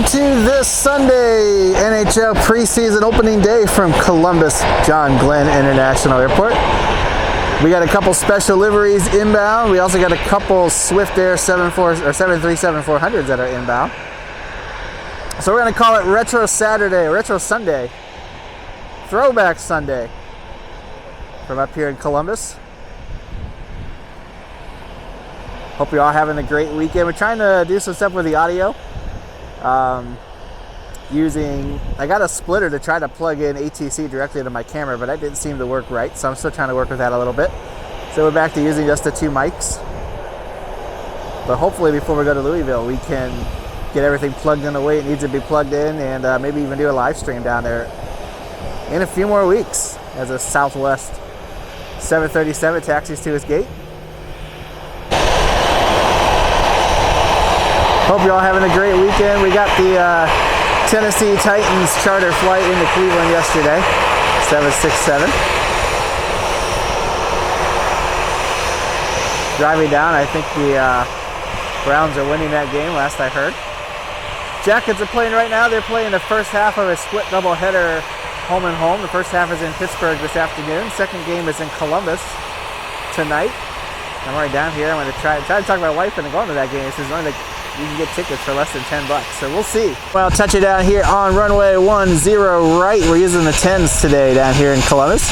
welcome to this Sunday NHL preseason opening day from Columbus John Glenn International Airport. We got a couple special liveries inbound. We also got a couple Swift Air 737-400s that are inbound. So we're going to call it Retro Sunday, Throwback Sunday from up here in Columbus. Hope you're all having a great weekend. We're trying to do some stuff with the audio. I got a splitter to try to plug in ATC directly into my camera, but that didn't seem to work right, so I'm still trying to work with that a little bit. So we're back to using just the two mics. But hopefully before we go to Louisville, we can get everything plugged in the way it needs to be plugged in, and maybe even do a live stream down there in a few more weeks as a Southwest 737 taxis to its gate. Hope you're all having a great weekend. We got the Tennessee Titans charter flight into Cleveland yesterday, 767. Driving down, I think the Browns are winning that game, last I heard. Jackets are playing right now. They're playing the first half of a split doubleheader home and home. The first half is in Pittsburgh this afternoon. Second game is in Columbus tonight. I'm right down here. I'm going to try to talk my wife into going to that game. This is only you can get tickets for less than $10, so we'll see. Well, I'll touch it down here on runway 10 right. We're using the 10s today down here in Columbus.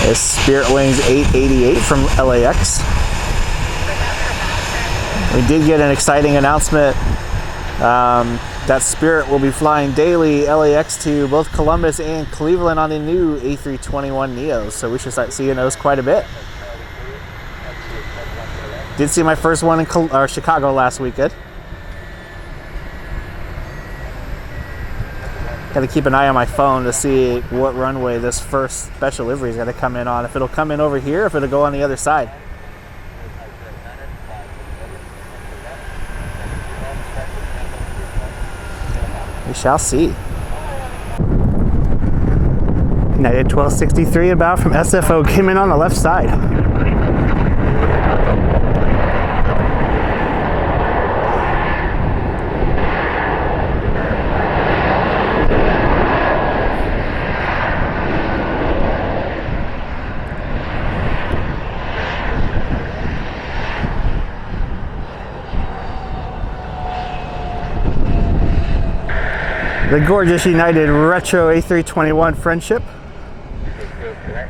It's Spirit Wings 888 from LAX. We did get an exciting announcement that Spirit will be flying daily LAX to both Columbus and Cleveland on the new A321 Neos, so we should start seeing those quite a bit. Did see my first one in Chicago last weekend. Got to keep an eye on my phone to see what runway this first special livery is going to come in on. If it'll come in over here, if it'll go on the other side. We shall see. United 1263 inbound from SFO came in on the left side. The gorgeous United Retro A321 Friendship.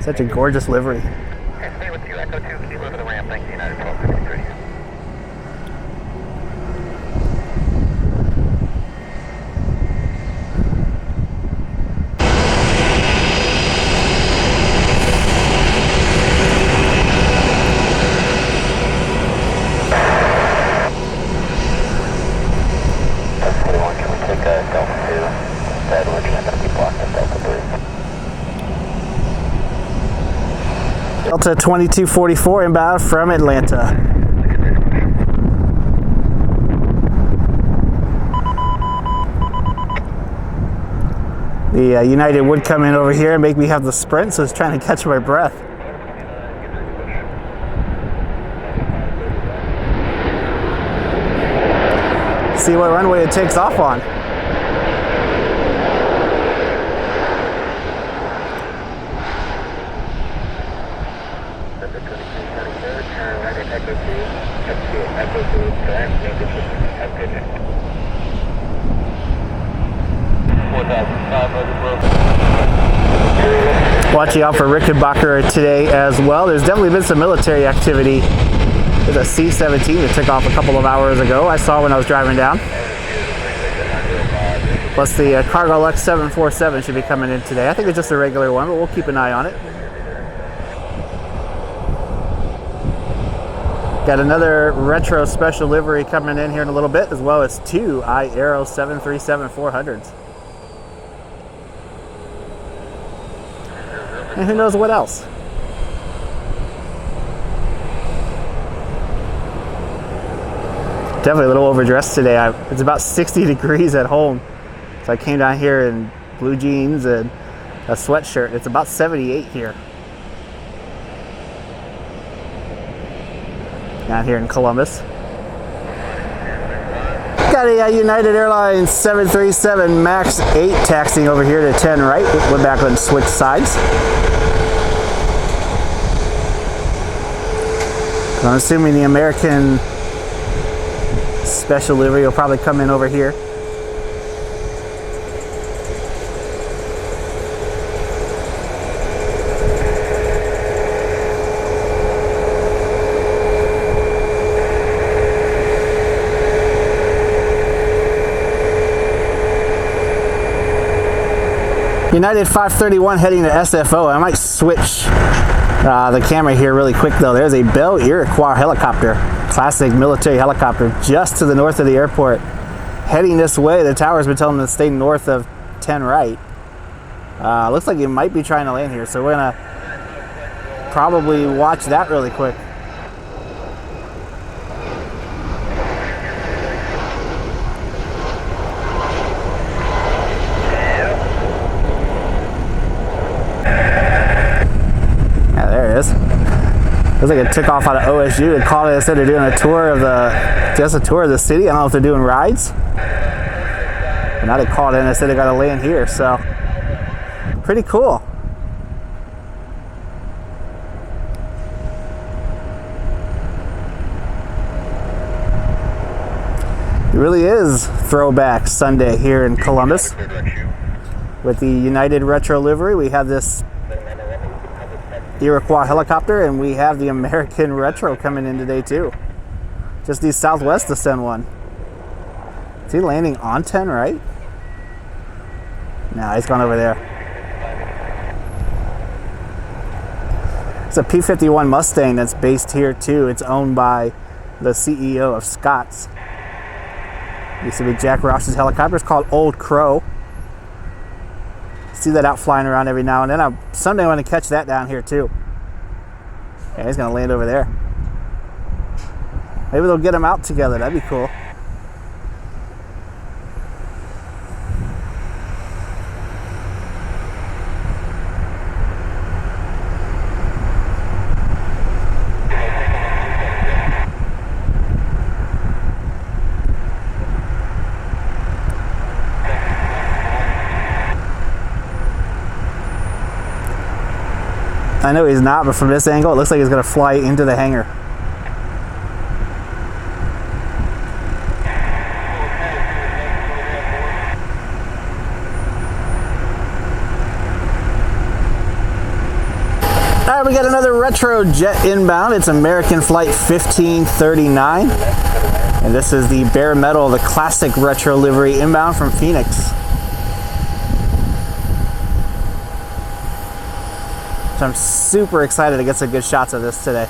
Such a gorgeous livery. Stay with you. Echo 2, keep moving the ramp. Thank you, United 1253. Delta 2244 inbound from Atlanta. The United would come in over here and make me have the sprint, so I was trying to catch my breath. See what runway it takes off on. Watching out for Rickenbacker today as well. There's definitely been some military activity. There's a C-17 that took off a couple of hours ago. I saw when I was driving down. Plus the Cargo Lux 747 should be coming in today. I think it's just a regular one, but we'll keep an eye on it. Got another retro special livery coming in here in a little bit, as well as two iAero 737-400s. And who knows what else. Definitely a little overdressed today. It's about 60 degrees at home. So I came down here in blue jeans and a sweatshirt. It's about 78 here. Down here in Columbus. got a United Airlines 737 MAX 8 taxiing over here to 10 right. We're back on switch sides. I'm assuming the American special livery will probably come in over here. United 531 heading to SFO. I might switch the camera here really quick though. There's a Bell Iroquois helicopter, classic military helicopter, just to the north of the airport, heading this way. The tower's been telling them to stay north of 10 right. Looks like it might be trying to land here, so we're gonna probably watch that really quick. Looks like it took off out of OSU and called it. They said they're doing a tour of the city. I don't know if they're doing rides. But now they called in and said they got to land here. So pretty cool. It really is Throwback Sunday here in Columbus. With the United Retro livery, we have this Iroquois helicopter, and we have the American Retro coming in today too. Just east southwest to send one. Is he landing on 10 right? Nah, he's gone over there. It's a P-51 Mustang that's based here too. It's owned by the CEO of Scott's. Used to be Jack Ross's helicopter. It's called Old Crow. See that out flying around every now and then. Someday I want to catch that down here too. Yeah, he's gonna land over there. Maybe they'll get them out together. That'd be cool. I know he's not, but from this angle, it looks like he's going to fly into the hangar. All right, we got another retro jet inbound. It's American Flight 1539. And this is the bare metal, the classic retro livery inbound from Phoenix. So I'm super excited to get some good shots of this today.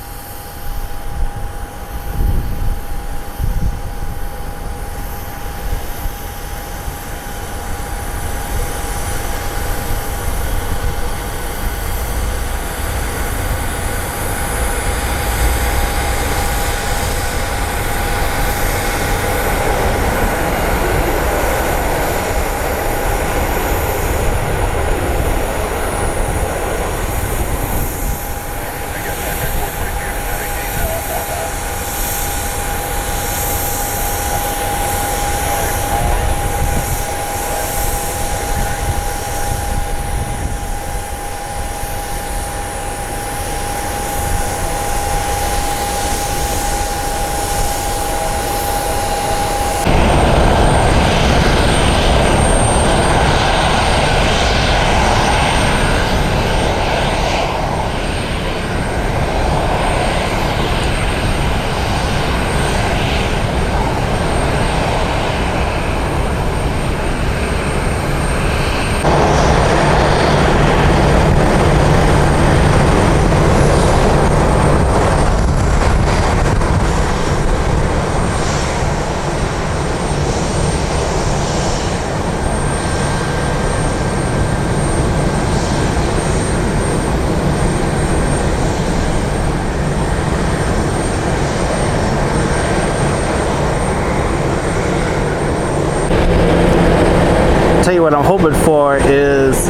Tell you what I'm hoping for is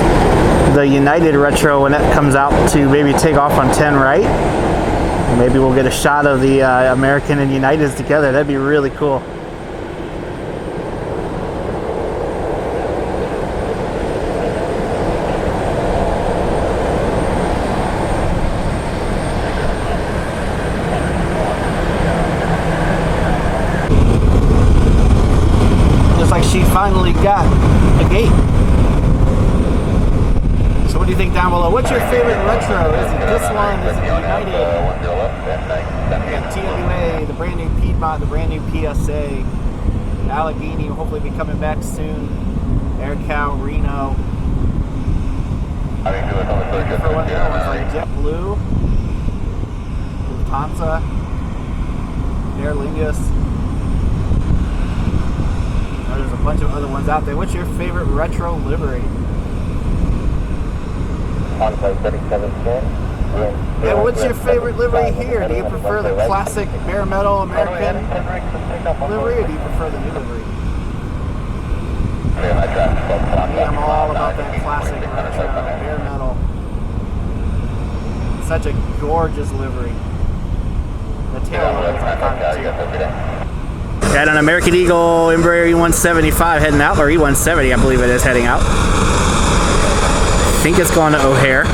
the United Retro when that comes out to maybe take off on 10 right. Maybe we'll get a shot of the American and Uniteds together. That'd be really cool. got a gate. So what do you think down below? What's your favorite retro? Is it this one? Is it the United? TWA, the brand new Piedmont, the brand new PSA. Allegheny will hopefully be coming back soon. Aircow, Reno. For one of the other ones like JetBlue, Lufthansa, Aer Lingus. There's a bunch of other ones out there. What's your favorite retro livery? And what's your favorite livery here? Do you prefer the classic bare metal American livery, or do you prefer the new livery? Me, I'm all about that classic retro bare metal. Such a gorgeous livery. The tail light is iconic too. Got an American Eagle Embraer E175 heading out, or E170 I believe it is heading out. I think it's going to O'Hare.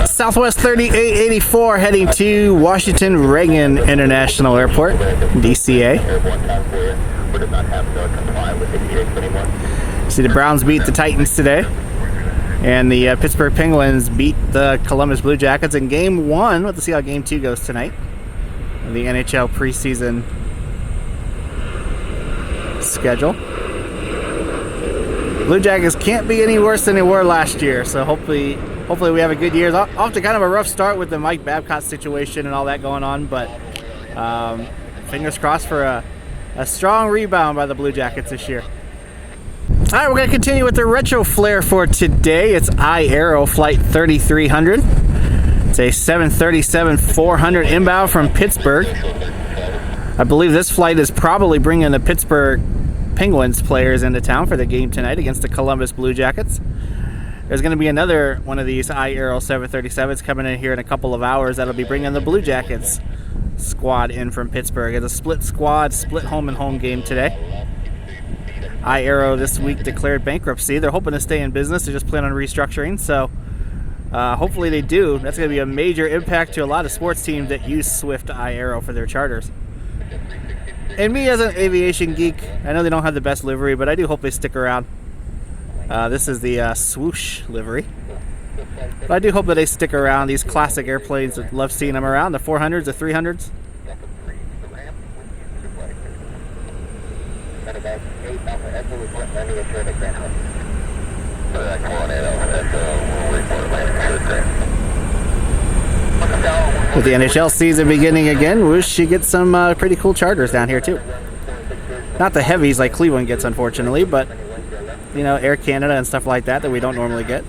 Southwest 3884 heading to Washington Reagan International Airport, DCA. See, the Browns beat the Titans today, and the Pittsburgh Penguins beat the Columbus Blue Jackets in Game 1. We'll have to see how Game 2 goes tonight. The NHL preseason schedule. Blue Jackets can't be any worse than they were last year, so hopefully we have a good year. Off to kind of a rough start with the Mike Babcock situation and all that going on, but fingers crossed for a strong rebound by the Blue Jackets this year. All right, we're going to continue with the retro flare for today. It's iAero Flight 3300. It's a 737-400 inbound from Pittsburgh. I believe this flight is probably bringing the Pittsburgh Penguins players into town for the game tonight against the Columbus Blue Jackets. There's going to be another one of these iAero 737s coming in here in a couple of hours that'll be bringing the Blue Jackets squad in from Pittsburgh. It's a split squad, split home and home game today. iAero this week declared bankruptcy. They're hoping to stay in business. They just plan on restructuring, so hopefully they do. That's going to be a major impact to a lot of sports teams that use Swift iAero for their charters. And me as an aviation geek, I know they don't have the best livery, but I do hope they stick around. This is the swoosh livery. But I do hope that they stick around. These classic airplanes, I love seeing them around. The 400s, the 300s. With the NHL season beginning again, we should get some pretty cool charters down here too. Not the heavies like Cleveland gets, unfortunately, but you know, Air Canada and stuff like that we don't normally get.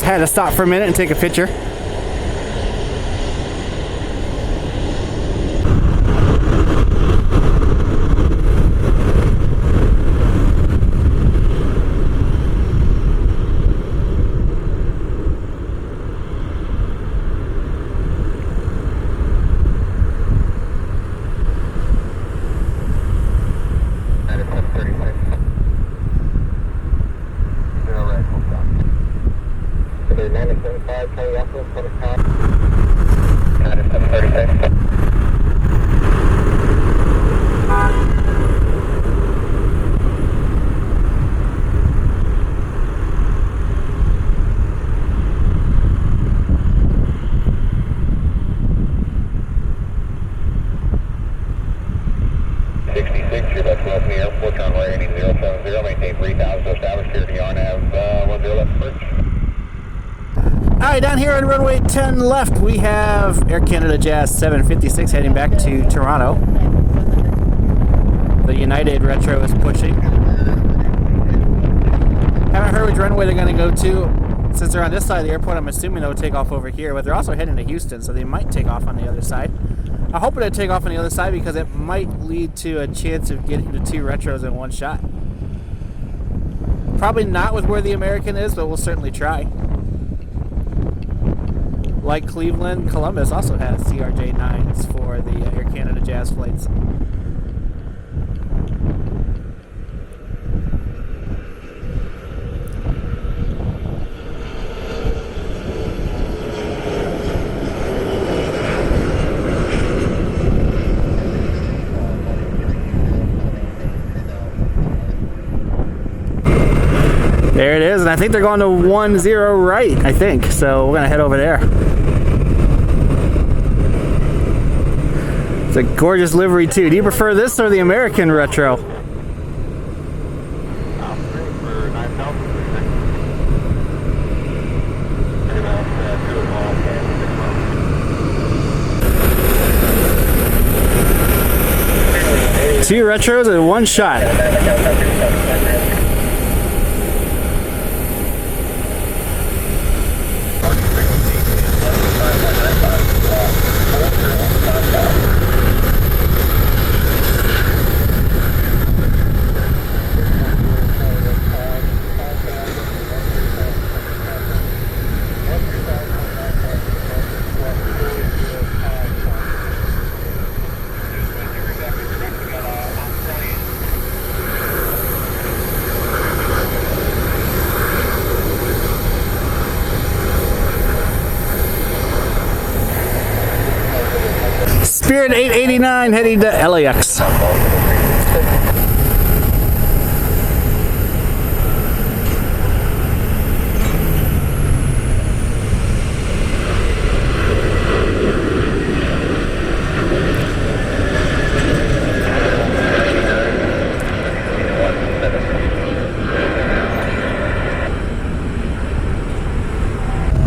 Had to stop for a minute and take a picture. Alright, down here on runway 10 left, we have Air Canada Jazz 756 heading back to Toronto. The United Retro is pushing. Haven't heard which runway they're going to go to. Since they're on this side of the airport, I'm assuming they'll take off over here, but they're also heading to Houston, so they might take off on the other side. I'm hoping to take off on the other side because it might lead to a chance of getting the 2 retros in one shot. Probably not with where the American is, but we'll certainly try. Like Cleveland, Columbus also has CRJ9s for the Air Canada Jazz flights. There it is, and I think they're going to 10 right, I think. So we're gonna head over there. It's a gorgeous livery too. Do you prefer this or the American retro? Two retros in one shot. Spirit 889 heading to LAX.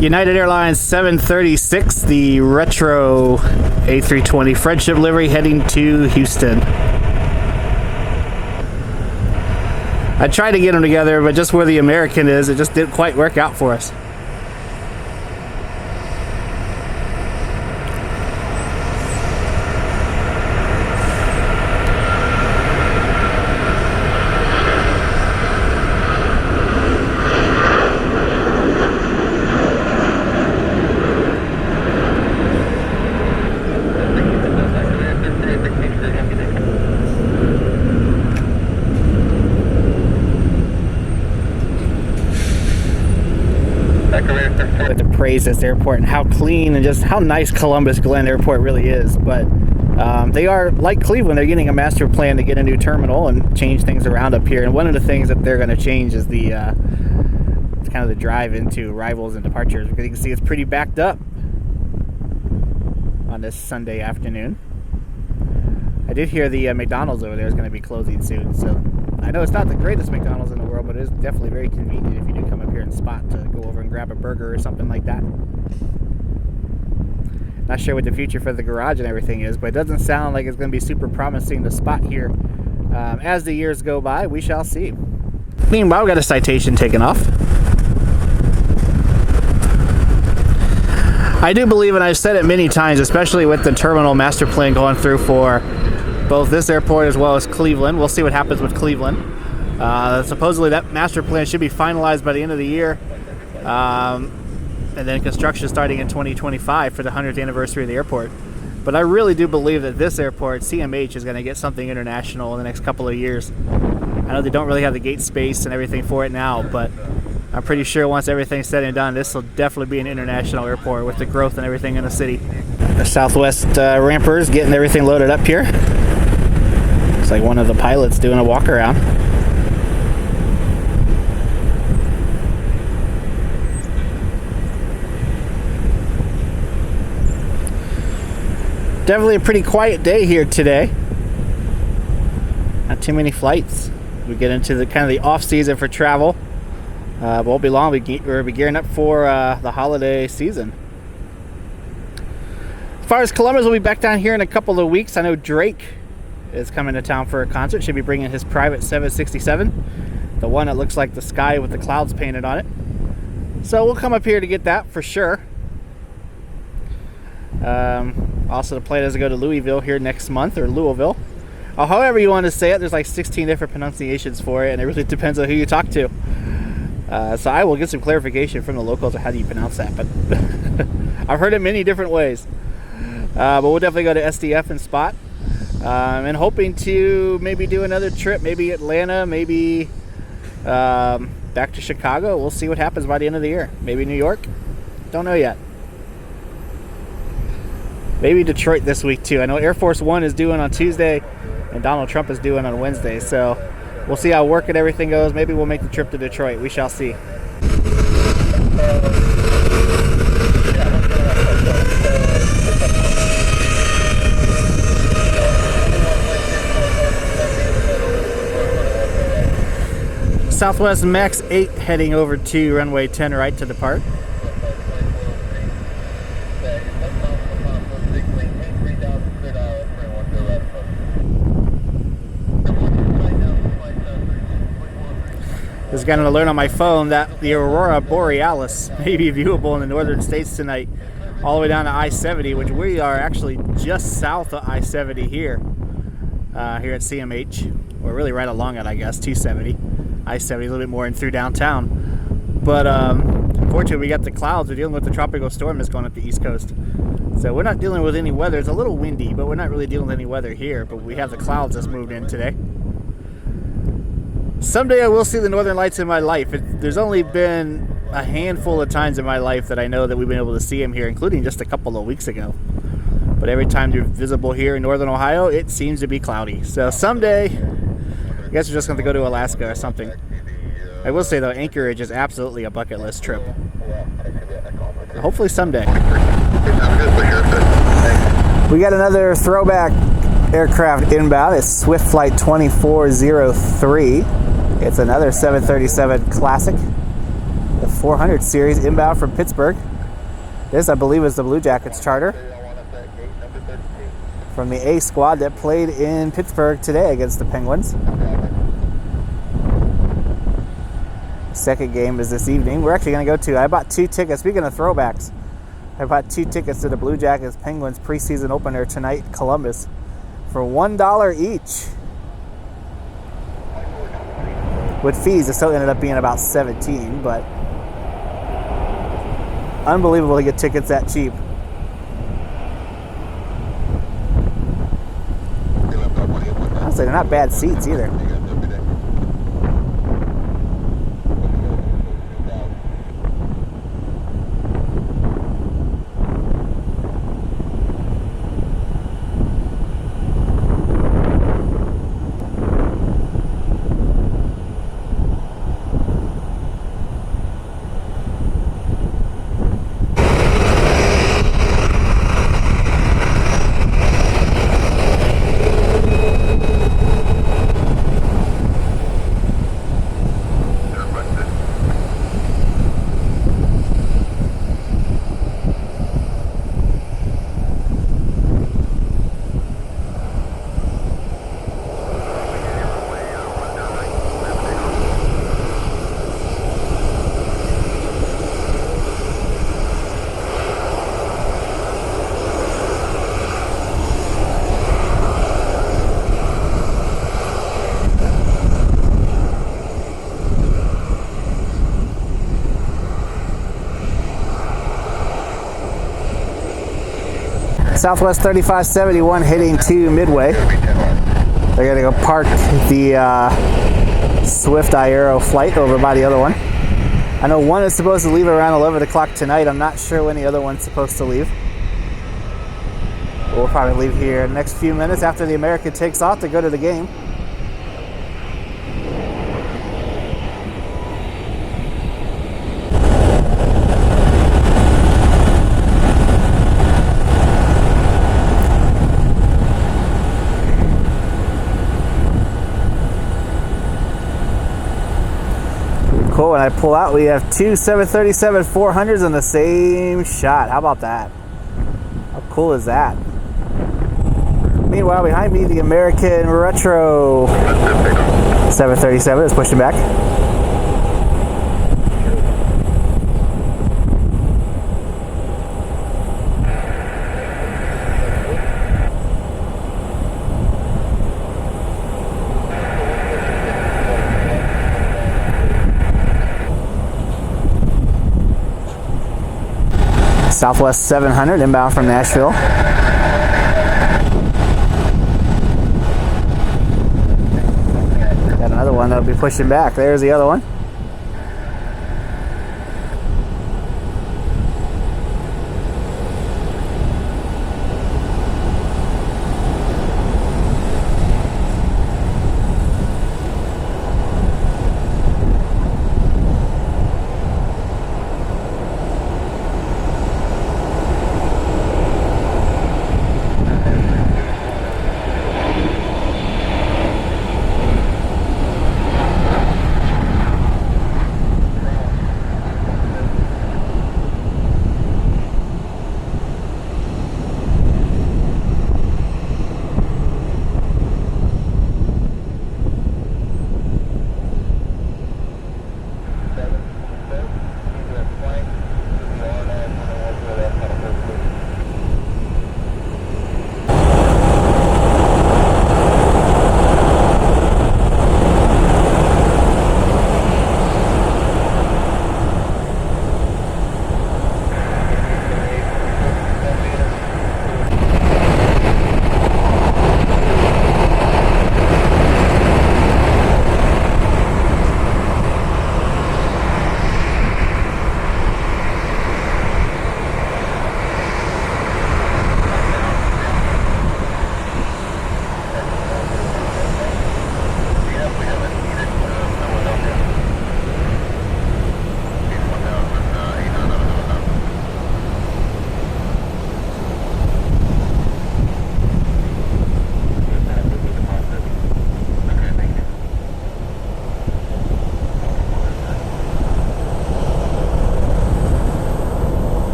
United Airlines 736, the retro A320 Friendship livery heading to Houston. I tried to get them together, but just where the American is, it just didn't quite work out for us. To praise this airport and how clean and just how nice Columbus Glen Airport really is, but they are like Cleveland. They're getting a master plan to get a new terminal and change things around up here, and one of the things that they're going to change is the it's kind of the drive into arrivals and departures, because you can see it's pretty backed up on this Sunday afternoon. I did hear the McDonald's over there is going to be closing soon, so I know it's not the greatest McDonald's in the world, but it is definitely very convenient if you do come up here and spot to go over and grab a burger or something like that. Not sure what the future for the garage and everything is, but it doesn't sound like it's going to be super promising to spot here. As the years go by, we shall see. Meanwhile, we got a citation taken off. I do believe, and I've said it many times, especially with the terminal master plan going through for both this airport as well as Cleveland. We'll see what happens with Cleveland. Supposedly that master plan should be finalized by the end of the year. And then construction starting in 2025 for the 100th anniversary of the airport. But I really do believe that this airport, CMH, is going to get something international in the next couple of years. I know they don't really have the gate space and everything for it now, but I'm pretty sure once everything's said and done, this will definitely be an international airport with the growth and everything in the city. The Southwest rampers getting everything loaded up here. It's like one of the pilots doing a walk around. Definitely a pretty quiet day here today. Not too many flights. We get into the kind of the off season for travel. Won't be long. We'll be gearing up for the holiday season. As far as Columbus, we'll be back down here in a couple of weeks. I know Drake is coming to town for a concert. Should be bringing his private 767. The one that looks like the sky with the clouds painted on it. So we'll come up here to get that for sure. Also, the plane doesn't go to Louisville here next month, or Louisville. Or however you want to say it. There's like 16 different pronunciations for it, and it really depends on who you talk to. So I will get some clarification from the locals on how do you pronounce that, but I've heard it many different ways. But we'll definitely go to SDF and spot, and hoping to maybe do another trip, maybe Atlanta, maybe back to Chicago. We'll see what happens by the end of the year. Maybe New York. Don't know yet. Maybe Detroit this week too. I know Air Force One is doing on Tuesday, and Donald Trump is doing on Wednesday. So we'll see how work and everything goes. Maybe we'll make the trip to Detroit. We shall see. Southwest Max 8 heading over to runway 10 right to depart. Just got an alert on my phone that the Aurora Borealis may be viewable in the northern states tonight, all the way down to I-70, which we are actually just south of I-70 here at CMH. We're really right along it, I guess, 270. I-70 a little bit more in through downtown. But unfortunately, we got the clouds. We're dealing with the tropical storm that's going up the East Coast. So we're not dealing with any weather. It's a little windy, but we're not really dealing with any weather here. But we have the clouds that's moved in today. Someday I will see the Northern Lights in my life. There's only been a handful of times in my life that I know that we've been able to see them here, including just a couple of weeks ago. But every time they're visible here in Northern Ohio, it seems to be cloudy. So someday, I guess we're just going to go to Alaska or something. I will say, though, Anchorage is absolutely a bucket list trip. Hopefully someday. We got another throwback aircraft inbound. It's Swift Flight 2403. It's another 737 Classic, the 400 series inbound from Pittsburgh. This, I believe, is the Blue Jackets charter from the A squad that played in Pittsburgh today against the Penguins. Second game is this evening. We're actually going to go to, I bought 2 tickets. Speaking of throwbacks, I bought 2 tickets to the Blue Jackets Penguins preseason opener tonight in Columbus for $1 each. With fees, it still ended up being about $17, but unbelievable to get tickets that cheap. Honestly, they're not bad seats either. Southwest 3571 heading to Midway. They're going to go park the Swift iAero flight over by the other one. I know one is supposed to leave around 11 o'clock tonight. I'm not sure when the other one's supposed to leave. We'll probably leave here in the next few minutes after the American takes off to go to the game. Cool, when I pull out, we have 2 737-400s in the same shot. How about that? How cool is that? Meanwhile, behind me, the American Retro 737 is pushing back. Southwest 700 inbound from Nashville. Got another one that'll be pushing back. There's the other one.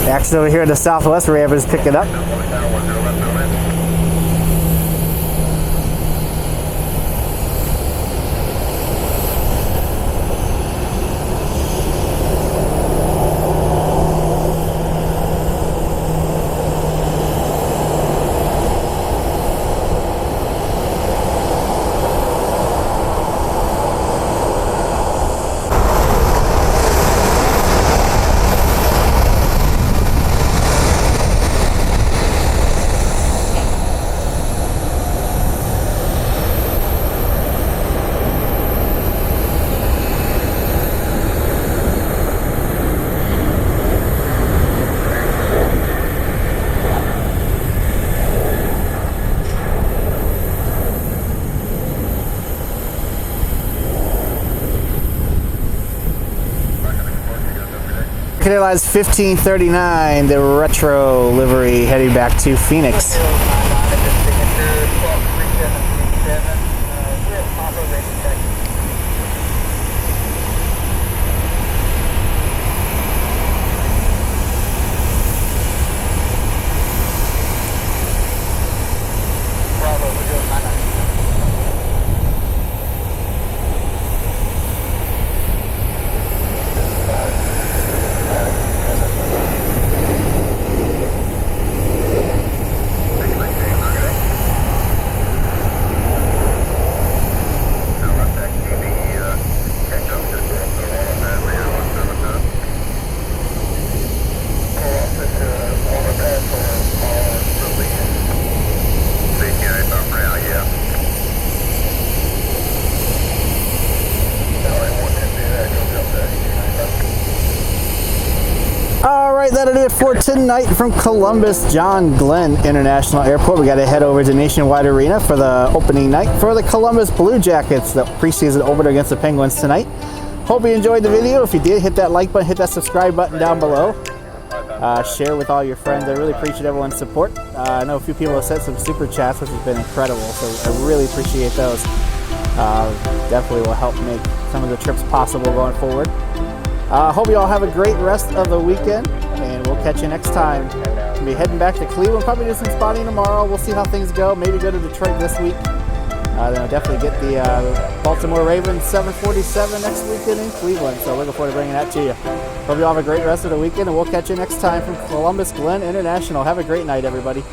Action over here at the Southwest, we're able to pick it up. American Airlines 1539, the retro livery heading back to Phoenix. That'll do it for tonight from Columbus John Glenn International Airport. We got to head over to Nationwide Arena for the opening night for the Columbus Blue Jackets, the preseason opener against the Penguins tonight. Hope you enjoyed the video. If you did, hit that like button, hit that subscribe button down below. Share with all your friends. I really appreciate everyone's support. I know a few people have sent some super chats, which has been incredible, so I really appreciate those. Definitely will help make some of the trips possible going forward. Hope you all have a great rest of the weekend, and we'll catch you next time. We'll be heading back to Cleveland, probably do some spotting tomorrow. We'll see how things go. Maybe go to Detroit this week. Then I'll definitely get the Baltimore Ravens 747 next weekend in Cleveland. So looking forward to bringing that to you. Hope you all have a great rest of the weekend, and we'll catch you next time from Columbus Glen International. Have a great night, everybody.